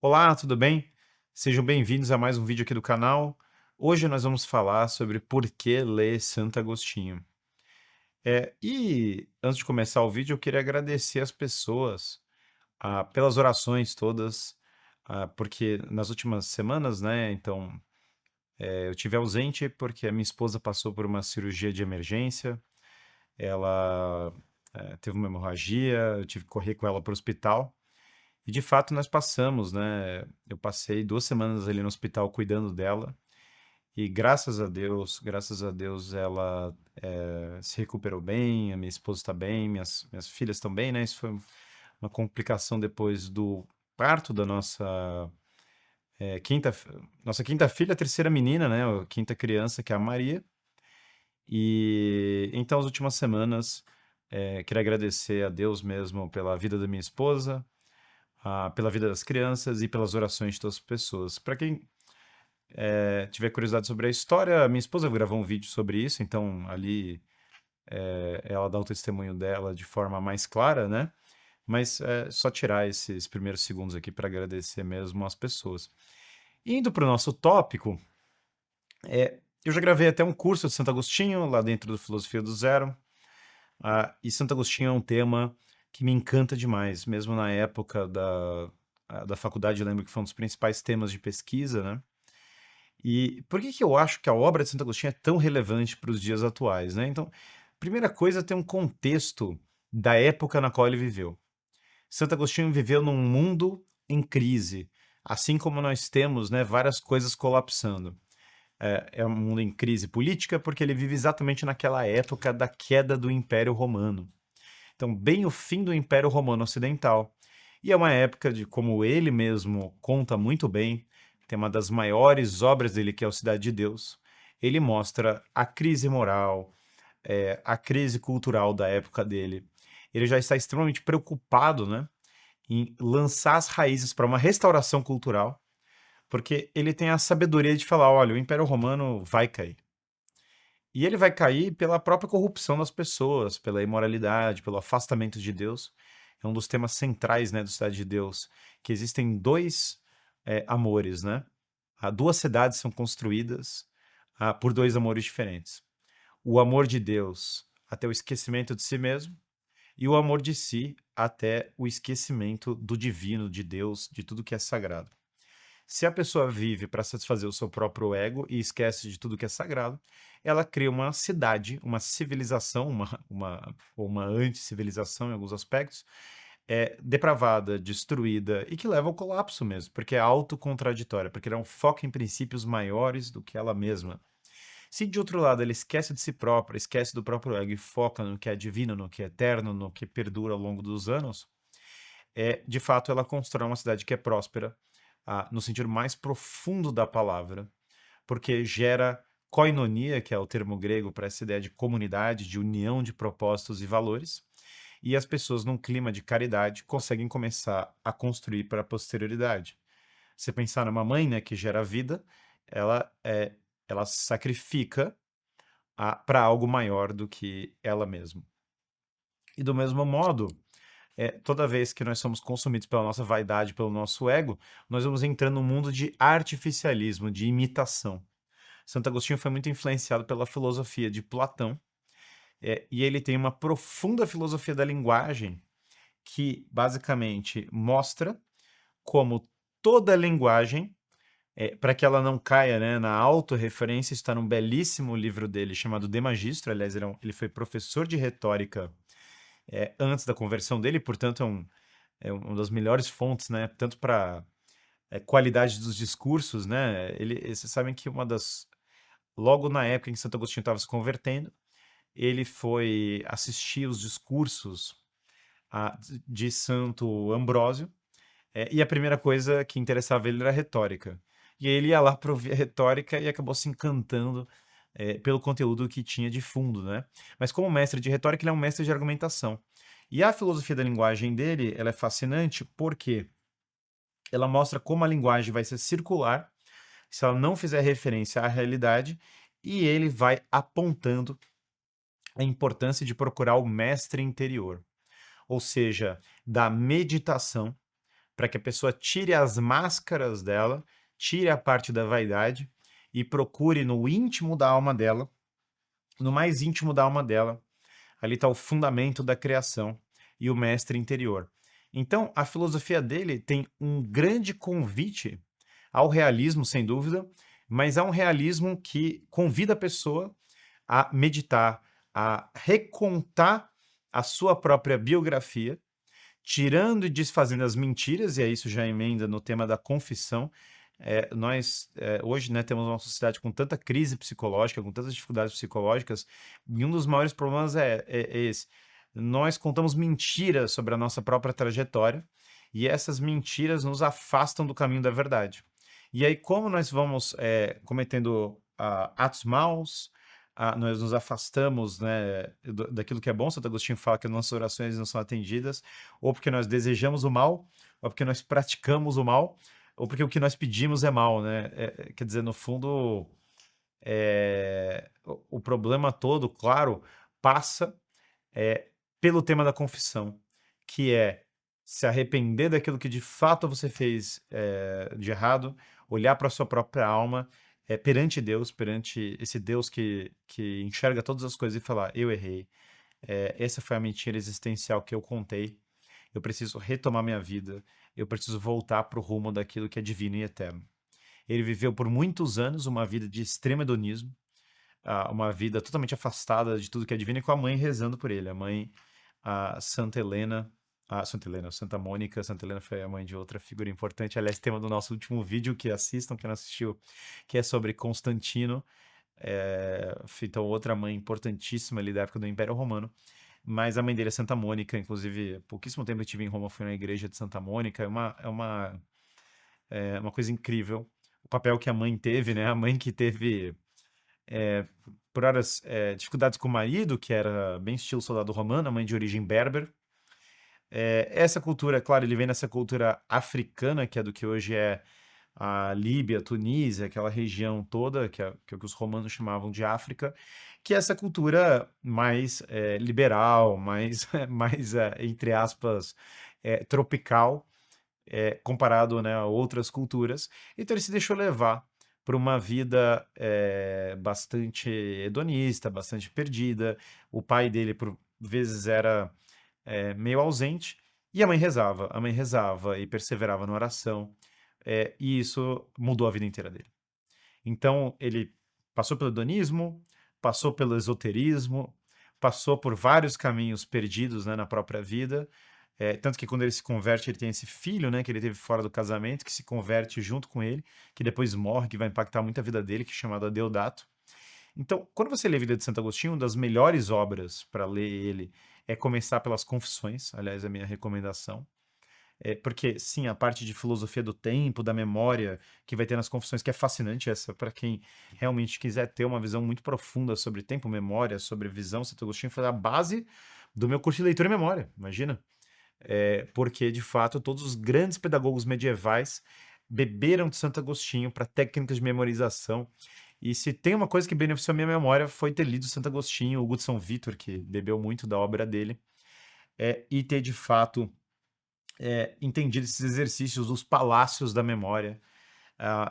Olá, tudo bem? Sejam bem-vindos a mais um vídeo aqui do canal. Hoje nós vamos falar sobre por que ler Santo Agostinho. E antes de começar o vídeo, eu queria agradecer as pessoas pelas orações todas, porque nas últimas semanas, né, então eu tive ausente porque a minha esposa passou por uma cirurgia de emergência, ela teve uma hemorragia, eu tive que correr com ela para o hospital. E de fato nós passamos, né? Eu passei 2 semanas ali no hospital cuidando dela e graças a Deus ela se recuperou bem, a minha esposa está bem, minhas filhas estão bem, né? Isso foi uma complicação depois do parto da é, quinta, nossa quinta filha, a terceira menina, né? A quinta criança, que é a Maria. E então as últimas semanas queria agradecer a Deus mesmo pela vida da minha esposa, pela vida das crianças e pelas orações de todas as pessoas. Para quem tiver curiosidade sobre a história, minha esposa gravou um vídeo sobre isso, então ali ela dá o testemunho dela de forma mais clara, né? Mas é só tirar esses primeiros segundos aqui para agradecer mesmo as pessoas. Indo para o nosso tópico, eu já gravei até um curso de Santo Agostinho lá dentro do Filosofia do Zero, e Santo Agostinho é um tema que me encanta demais, mesmo na época da faculdade, eu lembro que foi um dos principais temas de pesquisa, né? E por que que eu acho que a obra de Santo Agostinho é tão relevante para os dias atuais, né? Então, primeira coisa, tem um contexto da época na qual ele viveu. Santo Agostinho viveu num mundo em crise, assim como nós temos, né, várias coisas colapsando. É um mundo em crise política porque ele vive exatamente naquela época da queda do Império Romano. Então, bem o fim do Império Romano Ocidental. E é uma época de, como ele mesmo conta muito bem, tem uma das maiores obras dele, que é o Cidade de Deus. Ele mostra a crise moral, a crise cultural da época dele. Ele já está extremamente preocupado, né, em lançar as raízes para uma restauração cultural, porque ele tem a sabedoria de falar: olha, o Império Romano vai cair. E ele vai cair pela própria corrupção das pessoas, pela imoralidade, pelo afastamento de Deus. É um dos temas centrais, né, do Cidade de Deus, que existem dois amores, né? Duas cidades são construídas por dois amores diferentes. O amor de Deus até o esquecimento de si mesmo e o amor de si até o esquecimento do divino, de Deus, de tudo que é sagrado. Se a pessoa vive para satisfazer o seu próprio ego e esquece de tudo que é sagrado, ela cria uma cidade, uma civilização, ou uma anti-civilização em alguns aspectos, depravada, destruída e que leva ao colapso mesmo, porque é autocontraditória, porque ela é um foco em princípios maiores do que ela mesma. Se de outro lado ela esquece de si própria, esquece do próprio ego e foca no que é divino, no que é eterno, no que perdura ao longo dos anos, de fato ela constrói uma cidade que é próspera, no sentido mais profundo da palavra, porque gera koinonia, que é o termo grego para essa ideia de comunidade, de união de propósitos e valores, e as pessoas, num clima de caridade, conseguem começar a construir para a posterioridade. Você pensar numa mãe, né, que gera vida, ela, ela sacrifica para algo maior do que ela mesma. E do mesmo modo, toda vez que nós somos consumidos pela nossa vaidade, pelo nosso ego, nós vamos entrando num mundo de artificialismo, de imitação. Santo Agostinho foi muito influenciado pela filosofia de Platão, e ele tem uma profunda filosofia da linguagem que basicamente mostra como toda linguagem, para que ela não caia, né, na autorreferência, está num belíssimo livro dele chamado De Magistro. Aliás, ele foi professor de retórica antes da conversão dele, portanto é uma das melhores fontes, né, tanto para qualidade dos discursos, né? Vocês sabem que logo na época em que Santo Agostinho estava se convertendo, ele foi assistir os discursos de Santo Ambrósio, e a primeira coisa que interessava ele era a retórica. E aí ele ia lá para ouvir a retórica e acabou se encantando pelo conteúdo que tinha de fundo, né? Mas como mestre de retórica, ele é um mestre de argumentação. E a filosofia da linguagem dele, ela é fascinante porque ela mostra como a linguagem vai ser circular se ela não fizer referência à realidade, e ele vai apontando a importância de procurar o mestre interior, ou seja, da meditação para que a pessoa tire as máscaras dela, tire a parte da vaidade e procure no íntimo da alma dela, no mais íntimo da alma dela, ali está o fundamento da criação e o mestre interior. Então, a filosofia dele tem um grande convite ao realismo, sem dúvida, mas é um realismo que convida a pessoa a meditar, a recontar a sua própria biografia, tirando e desfazendo as mentiras, e aí isso já emenda no tema da confissão. Nós, hoje, né, temos uma sociedade com tanta crise psicológica, com tantas dificuldades psicológicas, e um dos maiores problemas é esse. Nós contamos mentiras sobre a nossa própria trajetória, e essas mentiras nos afastam do caminho da verdade. E aí, como nós vamos cometendo atos maus, nós nos afastamos, né, daquilo que é bom. Santo Agostinho fala que nossas orações não são atendidas, ou porque nós desejamos o mal, ou porque nós praticamos o mal, ou porque o que nós pedimos é mal, né? Quer dizer, no fundo, o problema todo, claro, passa pelo tema da confissão, que é se arrepender daquilo que de fato você fez de errado, olhar para a sua própria alma perante Deus, perante esse Deus que enxerga todas as coisas e falar: eu errei, essa foi a mentira existencial que eu contei, eu preciso retomar minha vida, eu preciso voltar para o rumo daquilo que é divino e eterno. Ele viveu por muitos anos uma vida de extremo hedonismo, uma vida totalmente afastada de tudo que é divino, e com a mãe rezando por ele. A mãe, a Santa Helena, Santa Mônica. Santa Helena foi a mãe de outra figura importante. Aliás, tema do nosso último vídeo, que assistam, quem não assistiu, que é sobre Constantino. Então, outra mãe importantíssima ali da época do Império Romano. Mas a mãe dele é Santa Mônica. Inclusive, pouquíssimo tempo que eu estive em Roma, fui na igreja de Santa Mônica. É uma coisa incrível o papel que a mãe teve, né? A mãe que teve por horas, dificuldades com o marido, que era bem estilo soldado romano, a mãe de origem berber. Essa cultura, claro, ele vem nessa cultura africana, que é do que hoje é a Líbia, Tunísia, aquela região toda, que é o que os romanos chamavam de África, que é essa cultura mais liberal, mais, entre aspas, tropical, comparado, né, a outras culturas. Então ele se deixou levar por uma vida bastante hedonista, bastante perdida. O pai dele, por vezes, era meio ausente, e a mãe rezava e perseverava na oração, e isso mudou a vida inteira dele. Então, ele passou pelo hedonismo, passou pelo esoterismo, passou por vários caminhos perdidos, né, na própria vida. Tanto que quando ele se converte, ele tem esse filho, né, que ele teve fora do casamento, que se converte junto com ele, que depois morre, que vai impactar muito a vida dele, que é chamado Adeodato. Então, quando você lê a vida de Santo Agostinho, uma das melhores obras para ler ele é começar pelas Confissões. Aliás, é a minha recomendação. Porque, sim, a parte de filosofia do tempo, da memória, que vai ter nas Confissões, que é fascinante, essa, para quem realmente quiser ter uma visão muito profunda sobre tempo, memória, sobre visão. Santo Agostinho foi a base do meu curso de leitura e memória, imagina. Porque, de fato, todos os grandes pedagogos medievais beberam de Santo Agostinho para técnicas de memorização. E se tem uma coisa que beneficiou a minha memória, foi ter lido Santo Agostinho, Hugo de São Vítor, que bebeu muito da obra dele, e ter, de fato, entendido esses exercícios, os palácios da memória,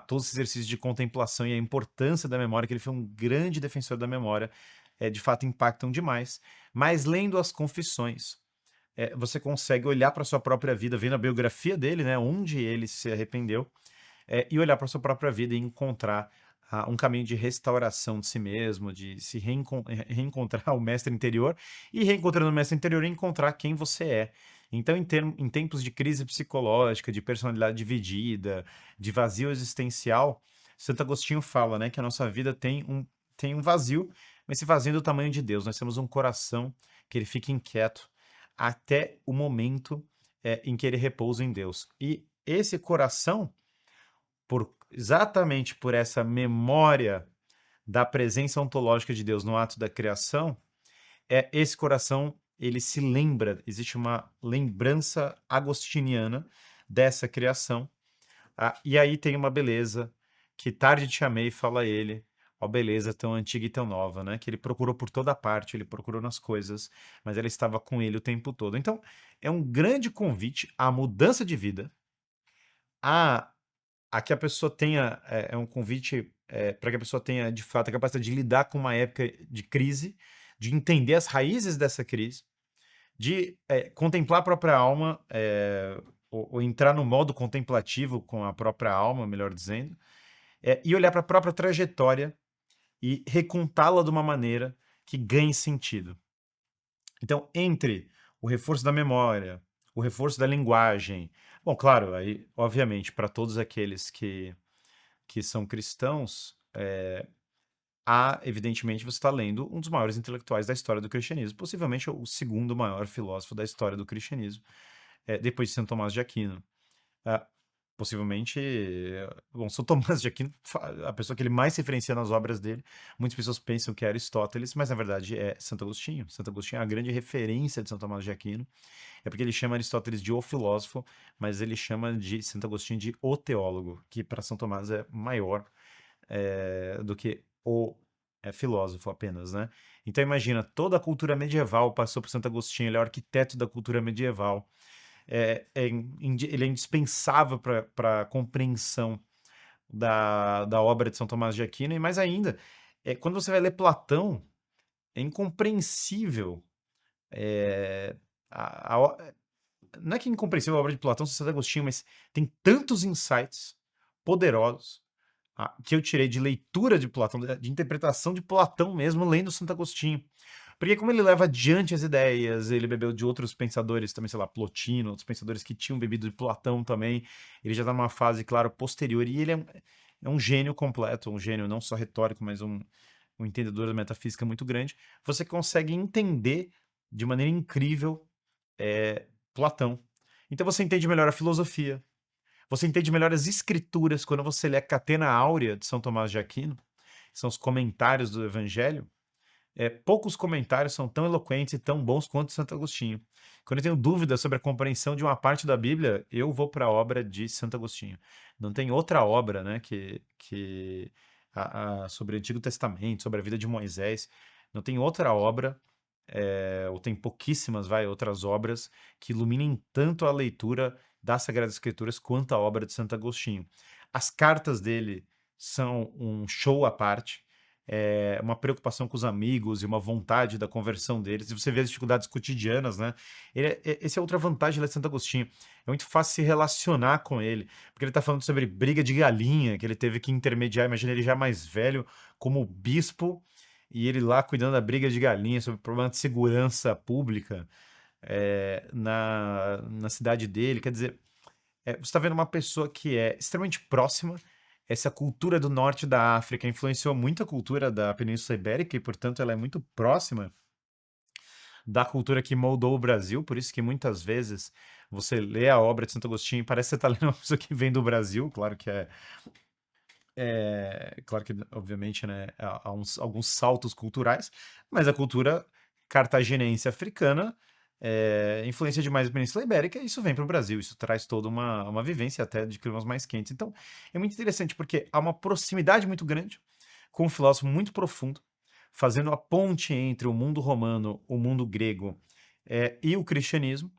todos esses exercícios de contemplação e a importância da memória, que ele foi um grande defensor da memória, de fato impactam demais. Mas lendo as Confissões, você consegue olhar para sua própria vida, vendo a biografia dele, né, onde ele se arrependeu, e olhar para sua própria vida e encontrar um caminho de restauração de si mesmo, de se reencontrar o mestre interior, e reencontrando o mestre interior, encontrar quem você é. Então, em tempos de crise psicológica, de personalidade dividida, de vazio existencial, Santo Agostinho fala, né, que a nossa vida tem um vazio, mas esse vazio é do tamanho de Deus. Nós temos um coração que ele fica inquieto até o momento em que ele repousa em Deus. E esse coração, exatamente por essa memória da presença ontológica de Deus no ato da criação, esse coração, ele se lembra, existe uma lembrança agostiniana dessa criação. E aí tem uma beleza que tarde te amei, fala ele, ó beleza tão antiga e tão nova, né? Que ele procurou por toda parte, ele procurou nas coisas, mas ela estava com ele o tempo todo. Então, é um grande convite à mudança de vida, a, a que a pessoa tenha, é um convite para que a pessoa tenha, de fato, a capacidade de lidar com uma época de crise, de entender as raízes dessa crise, de contemplar a própria alma, ou entrar no modo contemplativo com a própria alma, melhor dizendo, e olhar para a própria trajetória e recontá-la de uma maneira que ganhe sentido. Então, entre o reforço da memória, o reforço da linguagem, bom, claro, aí, obviamente, para todos aqueles que são cristãos, evidentemente, você está lendo um dos maiores intelectuais da história do cristianismo, possivelmente o segundo maior filósofo da história do cristianismo, depois de São Tomás de Aquino. Ah, possivelmente, bom, São Tomás de Aquino, a pessoa que ele mais se referencia nas obras dele, muitas pessoas pensam que é Aristóteles, mas na verdade é Santo Agostinho. Santo Agostinho é a grande referência de São Tomás de Aquino, é porque ele chama Aristóteles de o filósofo, mas ele chama de Santo Agostinho de o teólogo, que para São Tomás é maior do que o filósofo apenas, né? Então imagina, toda a cultura medieval passou por Santo Agostinho, ele é o arquiteto da cultura medieval, ele é indispensável para a compreensão da obra de São Tomás de Aquino, e mais ainda, quando você vai ler Platão, é incompreensível. é, a- a- não é que é incompreensível a obra de Platão, Santo Agostinho, mas tem tantos insights poderosos que eu tirei de leitura de Platão, de interpretação de Platão mesmo, lendo Santo Agostinho. Porque como ele leva adiante as ideias, ele bebeu de outros pensadores também, sei lá, Plotino, outros pensadores que tinham bebido de Platão também, ele já está numa fase, claro, posterior, e ele é um gênio completo, um gênio não só retórico, mas um entendedor da metafísica muito grande. Você consegue entender de maneira incrível Platão. Então você entende melhor a filosofia, você entende melhor as escrituras quando você lê a Catena Áurea de São Tomás de Aquino, que são os comentários do Evangelho. Poucos comentários são tão eloquentes e tão bons quanto Santo Agostinho. Quando eu tenho dúvidas sobre a compreensão de uma parte da Bíblia, eu vou para a obra de Santo Agostinho. Não tem outra obra, né, sobre o Antigo Testamento, sobre a vida de Moisés. Não tem outra obra, ou tem pouquíssimas, outras obras que iluminem tanto a leitura das Sagradas Escrituras quanto a obra de Santo Agostinho. As cartas dele são um show à parte, uma preocupação com os amigos e uma vontade da conversão deles. E você vê as dificuldades cotidianas, né? Essa é outra vantagem de Santo Agostinho. É muito fácil se relacionar com ele, porque ele está falando sobre briga de galinha, que ele teve que intermediar. Imagina ele já mais velho, como bispo, e ele lá cuidando da briga de galinha, sobre o problema de segurança pública na cidade dele. Quer dizer, você está vendo uma pessoa que é extremamente próxima. Essa cultura do norte da África influenciou muito a cultura da Península Ibérica e, portanto, ela é muito próxima da cultura que moldou o Brasil. Por isso que muitas vezes você lê a obra de Santo Agostinho e parece que você está lendo uma pessoa que vem do Brasil. Claro que claro que, obviamente, né, há alguns saltos culturais, mas a cultura cartaginense africana influencia demais a Península Ibérica, e isso vem para o Brasil, isso traz toda uma vivência até de climas mais quentes. Então, é muito interessante porque há uma proximidade muito grande com um filósofo muito profundo, fazendo a ponte entre o mundo romano, o mundo grego e o cristianismo,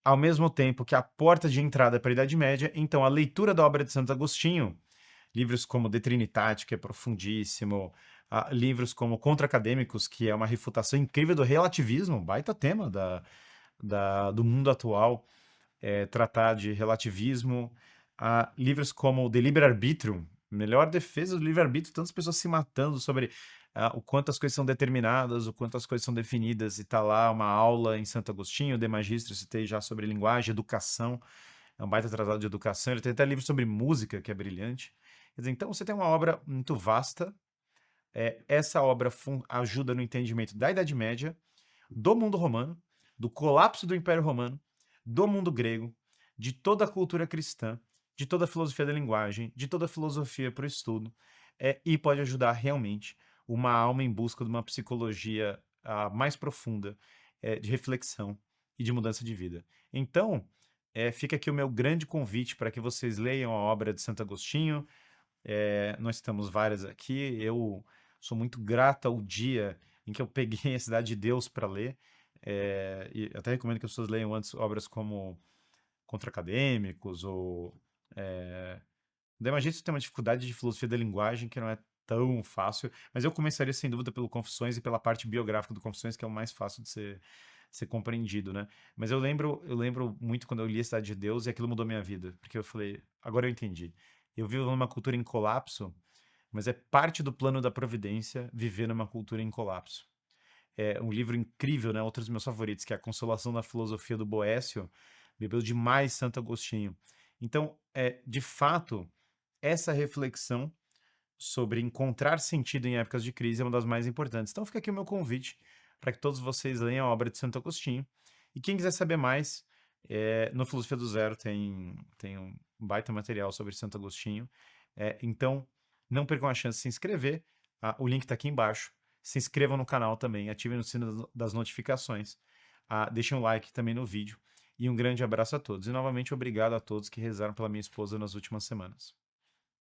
ao mesmo tempo que a porta de entrada para a Idade Média. Então, a leitura da obra de Santo Agostinho, livros como De Trinitate, que é profundíssimo, livros como Contra Acadêmicos, que é uma refutação incrível do relativismo, um baita tema do mundo atual, tratar de relativismo, livros como De Liber Arbitrium, melhor defesa do livre-arbítrio, tantas pessoas se matando sobre o quanto as coisas são determinadas, o quanto as coisas são definidas, e tá lá uma aula em Santo Agostinho, De Magistro, citei já sobre linguagem, educação, é um baita tratado de educação, ele tem até livro sobre música, que é brilhante. Quer dizer, então você tem uma obra muito vasta, essa obra ajuda no entendimento da Idade Média, do mundo romano, do colapso do Império Romano, do mundo grego, de toda a cultura cristã, de toda a filosofia da linguagem, de toda a filosofia para o estudo, e pode ajudar realmente uma alma em busca de uma psicologia mais profunda, de reflexão e de mudança de vida. Então, fica aqui o meu grande convite para que vocês leiam a obra de Santo Agostinho. Nós temos várias aqui. Eu sou muito grato ao dia em que eu peguei a Cidade de Deus para ler. E até recomendo que as pessoas leiam antes obras como Contra Acadêmicos ou Daí imagina se você tem uma dificuldade de filosofia da linguagem que não é tão fácil, mas eu começaria sem dúvida pelo Confissões e pela parte biográfica do Confissões, que é o mais fácil de ser compreendido, né? Mas eu lembro muito quando eu li a Cidade de Deus e aquilo mudou minha vida, porque eu falei, agora eu entendi. Eu vivo numa cultura em colapso, mas é parte do plano da providência viver numa cultura em colapso. É um livro incrível, né? Outros dos meus favoritos, que é A Consolação da Filosofia do Boécio, bebeu demais Santo Agostinho. Então, de fato, essa reflexão sobre encontrar sentido em épocas de crise é uma das mais importantes. Então fica aqui o meu convite para que todos vocês leiam a obra de Santo Agostinho. E quem quiser saber mais, no Filosofia do Zero tem um baita material sobre Santo Agostinho. Então, não percam a chance de se inscrever. O link está aqui embaixo. Se inscrevam no canal também, ativem o sino das notificações. Deixem um like também no vídeo. E um grande abraço a todos. E novamente, obrigado a todos que rezaram pela minha esposa nas últimas semanas.